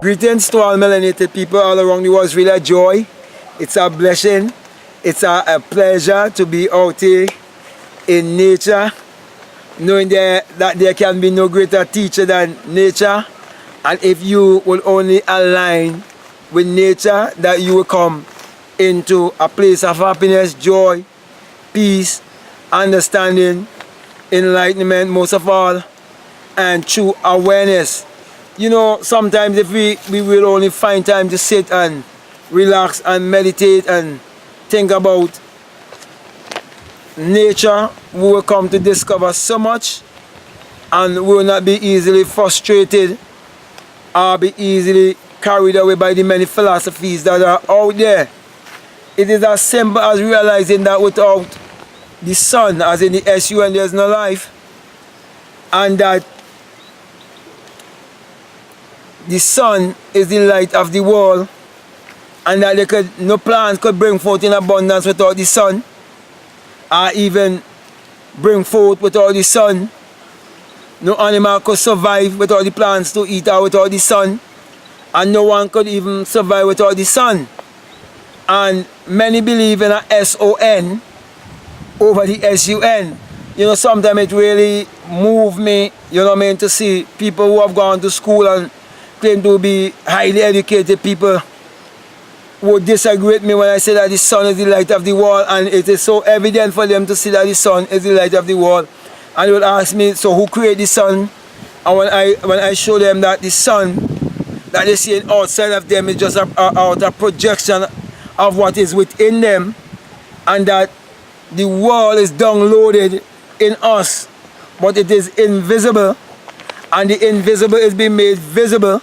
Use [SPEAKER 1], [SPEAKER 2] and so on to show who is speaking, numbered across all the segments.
[SPEAKER 1] Greetings to all melanated people all around the world. It's really a joy. It's a blessing. It's a pleasure to be out here in nature, knowing that there can be no greater teacher than nature. And if you will only align with nature, that you will come into a place of happiness, joy, peace, understanding, enlightenment, most of all, and true awareness. You know, sometimes if we will only find time to sit and relax and meditate and think about nature, we will come to discover so much, and we will not be easily frustrated or be easily carried away by the many philosophies that are out there. It is as simple as realizing that without the sun, as in the SUN, there's no life, and that the sun is the light of the world, and that no plant could bring forth in abundance without the sun, or even bring forth without the sun. No animal could survive without the plants to eat or without the sun, and no one could even survive without the sun. And many believe in a SON over the SUN. You know, sometimes it really moves me, you know what I mean, to see people who have gone to school and claim to be highly educated people would disagree with me when I say that the sun is the light of the world, and it is so evident for them to see that the sun is the light of the world. And they would ask me, so who created the sun? And when I show them that the sun that they see outside of them is just a projection of what is within them, and that the world is downloaded in us, but it is invisible, and the invisible is being made visible,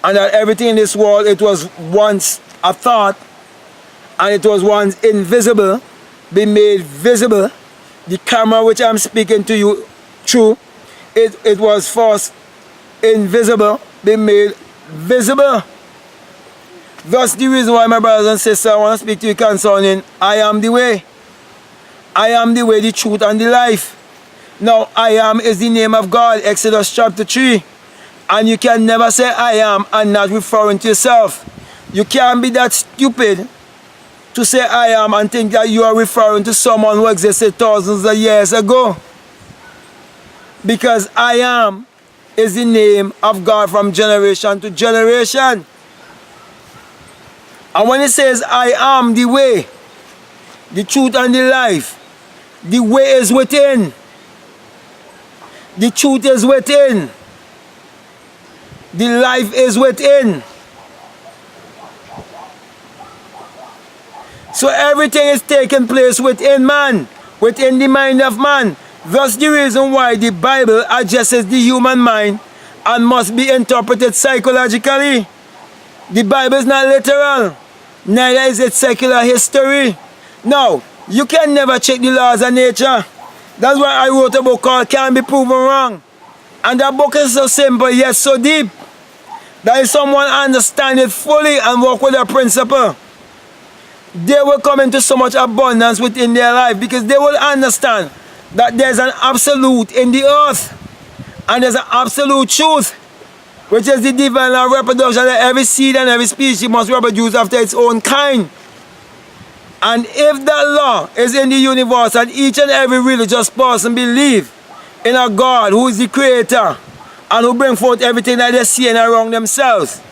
[SPEAKER 1] and that everything in this world, it was once a thought, and it was once invisible, being made visible. The camera which I'm speaking to you through, it was first invisible, being made visible. That's the reason why, my brothers and sisters, I want to speak to you concerning I am the way. I am the way, the truth, and the life. Now, I am is the name of God, Exodus chapter 3. And you can never say I am and not referring to yourself. You can't be that stupid to say I am and think that you are referring to someone who existed thousands of years ago. Because I am is the name of God from generation to generation. And when it says I am the way, the truth, and the life, the way is within. The truth is within. The life is within. So everything is taking place within man, within the mind of man. That's the reason why the Bible addresses the human mind and must be interpreted psychologically. The Bible is not literal, neither is it secular history. Now, you can never check the laws of nature. That's why I wrote a book called Can't Be Proven Wrong. And that book is so simple yet so deep that if someone understands it fully and work with their principle, they will come into so much abundance within their life, because they will understand that there's an absolute in the earth, and there's an absolute truth, which is the divine law of reproduction, that every seed and every species must reproduce after its own kind. And if that law is in the universe, and each and every religious person believe in a God who is the creator and who brings forth everything that they see around themselves,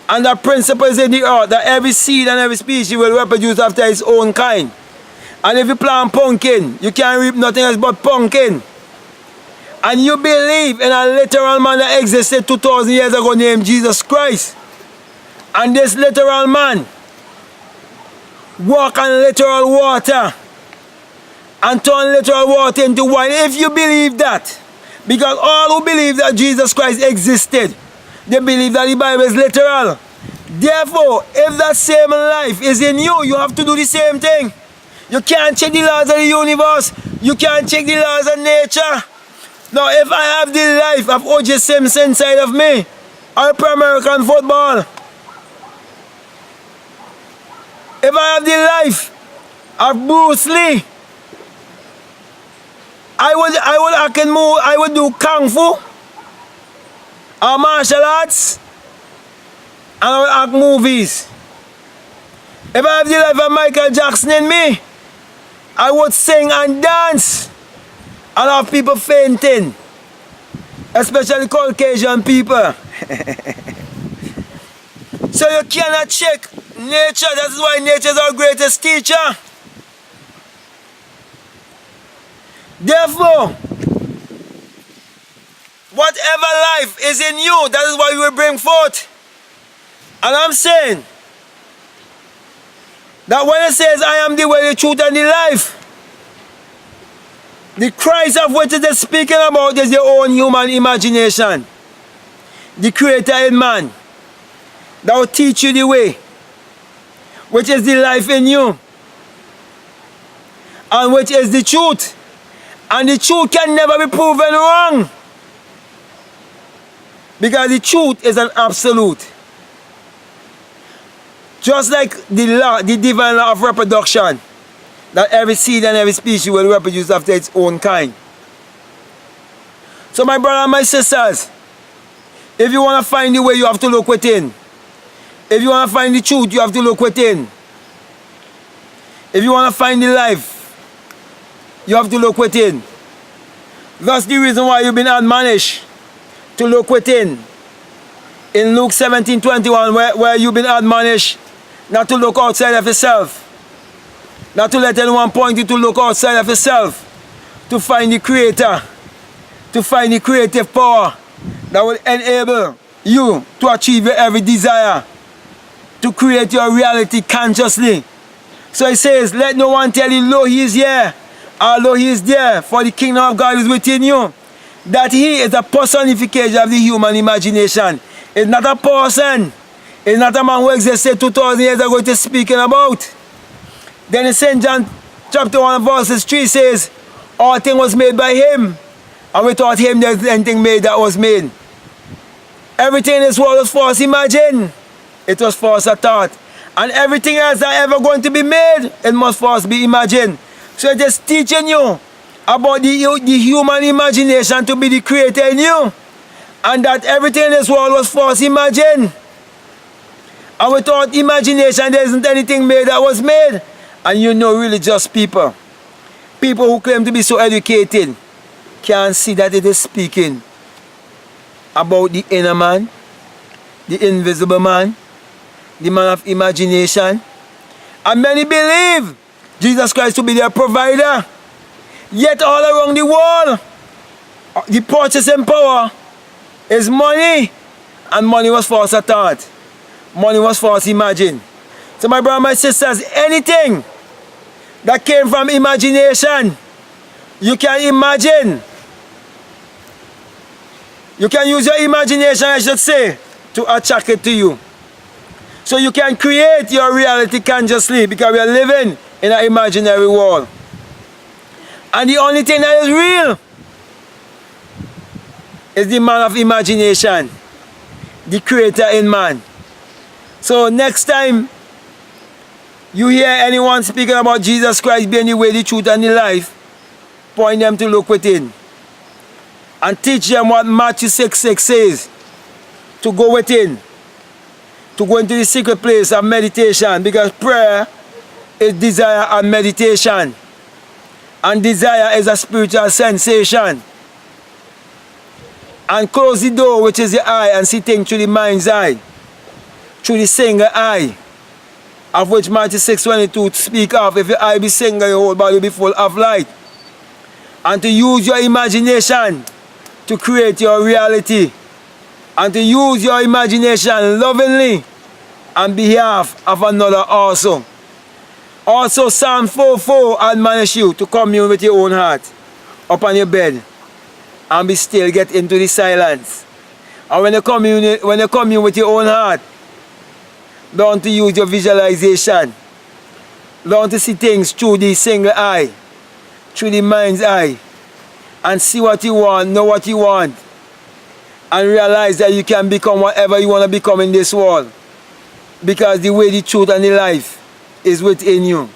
[SPEAKER 1] and the principle is in the earth that every seed and every species will reproduce after its own kind. And if you plant pumpkin, you can't reap nothing else but pumpkin. And you believe in a literal man that existed 2,000 years ago named Jesus Christ. And this literal man walk on literal water and turn literal water into wine. If you believe that, because all who believe that Jesus Christ existed, they believe that the Bible is literal. Therefore, if that same life is in you, you have to do the same thing. You can't check the laws of the universe. You can't check the laws of nature. Now, if I have the life of O.J. Simpson inside of me, I play American football. If I have the life of Bruce Lee, I would do Kung Fu or martial arts. and I will act movies. If I have the life of Michael Jackson in me, I would sing and dance and have people fainting, especially Caucasian people. So you cannot check nature. That is why nature is our greatest teacher. Therefore, whatever life is in you, that is what you will bring forth. And I'm saying that when it says, I am the way, the truth, and the life, the Christ of which it is speaking about is your own human imagination. The Creator in man that will teach you the way, which is the life in you, and which is the truth. And the truth can never be proven wrong, because the truth is an absolute. Just like the law, the divine law of reproduction, that every seed and every species will reproduce after its own kind. So my brother and my sisters, if you want to find the way, you have to look within. If you want to find the truth, you have to look within. If you want to find the life, you have to look within. That's the reason why you've been admonished to look within. In Luke 17:21, where you've been admonished not to look outside of yourself, not to let anyone point you to look outside of yourself, to find the Creator, to find the creative power that will enable you to achieve your every desire, to create your reality consciously. So it says, let no one tell you, lo, he is here, or lo, he is there, for the kingdom of God is within you. That he is a personification of the human imagination. It's not a person. It's not a man who existed 2,000 years ago it is speaking about. Then in St. John chapter 1 verses 3 says, all things was made by him, and without him there is anything made that was made. Everything in this world was false imagined. It was false thought. And everything else that ever going to be made, it must first be imagined. So it is teaching you about the human imagination to be the creator in you. And that everything in this world was false imagined. And without imagination, there isn't anything made that was made. And you know religious people, people who claim to be so educated, can't see that it is speaking about the inner man, the invisible man, the man of imagination. And many believe Jesus Christ to be their provider. Yet all around the world, the purchasing power is money. And money was false thought. Money was false imagined. So my brother and my sisters, anything that came from imagination, you can imagine. You can use your imagination, I should say, to attract it to you. So you can create your reality consciously, because we are living in an imaginary world. And the only thing that is real is the man of imagination, the creator in man. So next time you hear anyone speaking about Jesus Christ being the way, the truth, and the life, point them to look within. And teach them what Matthew 6:6 says. To go within. To go into the secret place of meditation. Because prayer is desire and meditation. And desire is a spiritual sensation. And close the door, which is the eye, and see things through the mind's eye. Through the single eye, of which Matthew 6:22 speak of. If your eye be single, your whole body will be full of light. And to use your imagination to create your reality. And to use your imagination lovingly on behalf of another also. Also Psalm 4:4 admonish you to commune with your own heart upon your bed and be still, get into the silence. And when you commune with your own heart, learn to use your visualization. Learn to see things through the single eye, through the mind's eye, and see what you want, know what you want, and realize that you can become whatever you want to become in this world, because the way, the truth, and the life is within you.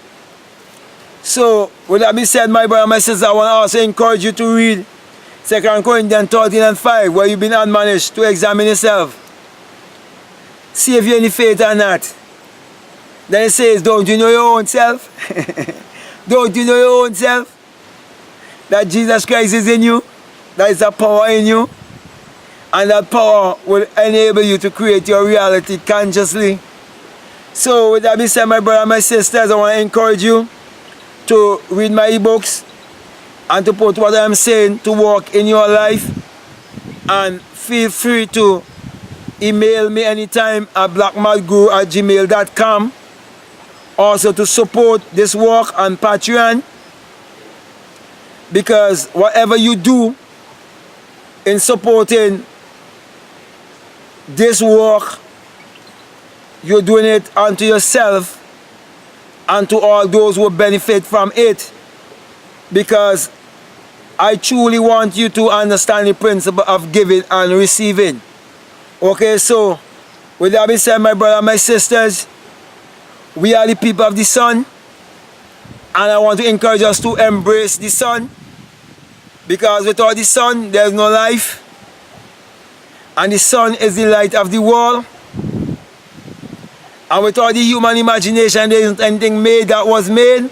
[SPEAKER 1] So, with that being said, my brother and my sister, I want to also encourage you to read 2 Corinthians 13:5, where you've been admonished to examine yourself. see if you're in the faith or not. Then it says, don't you know your own self? Don't you know your own self? That Jesus Christ is in you, that is a power in you, and that power will enable you to create your reality consciously. So with that being said, my brother and my sisters, I want to encourage you to read my ebooks and to put what I'm saying to work in your life. And feel free to email me anytime at blackmadguru@gmail.com. Also to support this work on Patreon, because whatever you do in supporting this work, you're doing it unto yourself and to all those who benefit from it, because I truly want you to understand the principle of giving and receiving. Okay, so with that being said, my brother and my sisters, we are the people of the sun, and I want to encourage us to embrace the sun, because without the sun there is no life, and the sun is the light of the world, and without the human imagination there isn't anything made that was made,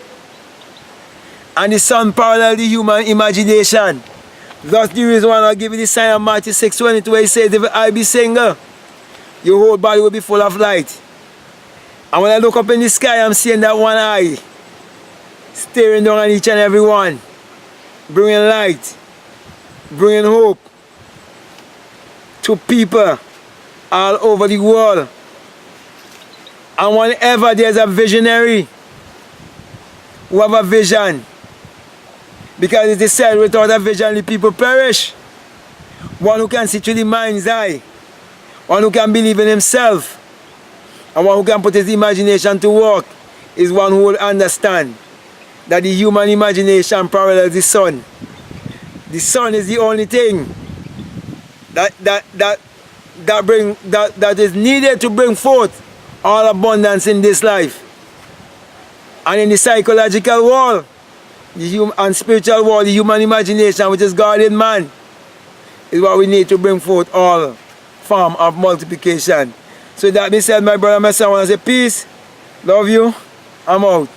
[SPEAKER 1] and the sun parallels the human imagination. That's the reason why I give you the sign of Matthew 6:22, where he says, if I be single, your whole body will be full of light. And when I look up in the sky, I'm seeing that one eye staring down on each and every one, bringing light, bringing hope to people all over the world. And whenever there's a visionary who have a vision, because it is said, without a vision the people perish. One who can see through the mind's eye, one who can believe in himself, and one who can put his imagination to work, is one who will understand that the human imagination parallels the sun. The sun is the only thing that is needed to bring forth all abundance in this life. And in the psychological world, the human and spiritual world, the human imagination, which is God in man, is what we need to bring forth all form of multiplication. So that being said, my brother and my son, I want to say peace, love you, I'm out.